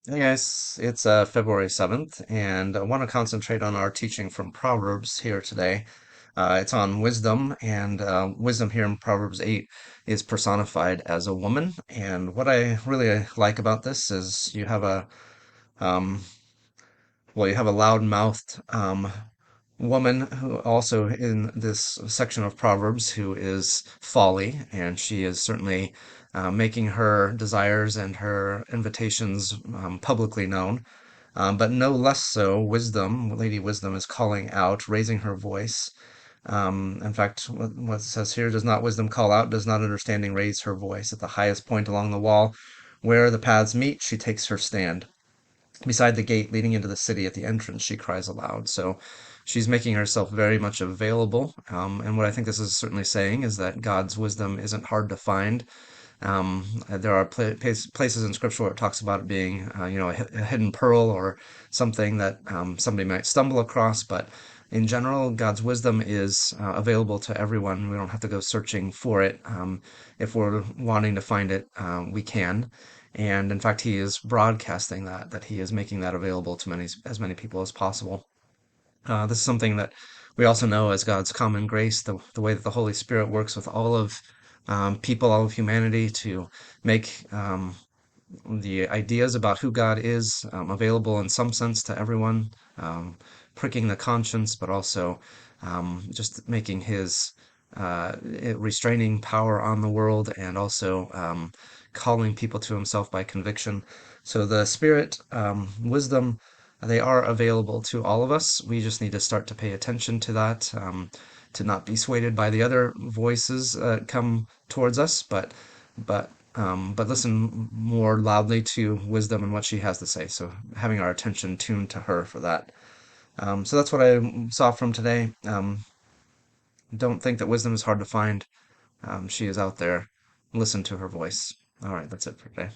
Hey guys, it's February 7th, and I want to concentrate on our teaching from Proverbs here today. It's on wisdom, and wisdom here in Proverbs 8 is personified as a woman. And what I really like about this is um, you have a loud-mouthed woman who also in this section of Proverbs who is folly, and she is certainly making her desires and her invitations publicly known. But no less so, wisdom, Lady Wisdom is calling out, raising her voice. In fact, what it says here, does not wisdom call out, does not understanding raise her voice? At the highest point along the wall, where the paths meet, she takes her stand. Beside the gate leading into the city at the entrance, she cries aloud. So she's making herself very much available. And what I think this is certainly saying is that God's wisdom isn't hard to find. There are places in Scripture where it talks about it being, a hidden pearl or something that somebody might stumble across. But in general, God's wisdom is available to everyone. We don't have to go searching for it. If we're wanting to find it, we can. And in fact, He is broadcasting that He is making that available to as many people as possible. This is something that we also know as God's common grace, the way that the Holy Spirit works with all of people, all of humanity to make the ideas about who God is available in some sense to everyone, pricking the conscience, but also just making His restraining power on the world and also calling people to Himself by conviction. So the Spirit, wisdom, they are available to all of us. We just need to start to pay attention to that, to not be swayed by the other voices that come towards us, but listen more loudly to wisdom and what she has to say. So having our attention tuned to her for that. So that's what I saw from today. Don't think that wisdom is hard to find. She is out there. Listen to her voice. All right, that's it for today.